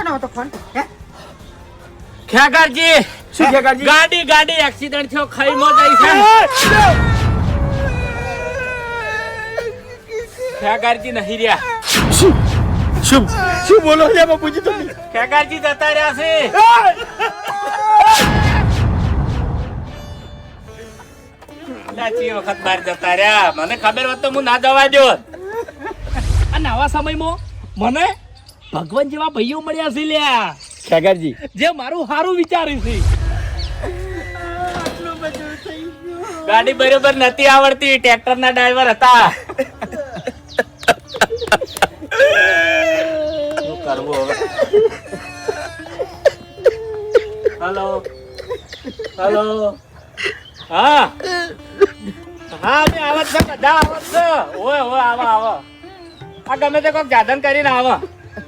કનો હતો ફોન હે ખેગારજી શું ખેગારજી? ગાડી એક્સિડન્ટ થયો ખાઈમાં જાય છે ખેગારજી નહીં રહ્યા શું બોલો છે બાપુજી તમે? ખેગારજી જતા રહ્યા છે સાચી વખત બહાર જતા રહ્યા મને ખબર હોત તો હું ના જવા દો અને આવા સમયમાં મને ભગવાન જેવા ભાઈઓ મળ્યા છે લ્યા ખેગારજી જે મારું સારું વિચાર્યું છે ગાડી બરોબર નથી આવડતી ટ્રેક્ટર ના ડ્રાઈવર હતા શું કરવું હવે હેલો હેલો હા હા બે આવત છે બધા આવત છે ઓય આવો આ ગમે તે કોઈક જાદન કરીને આવો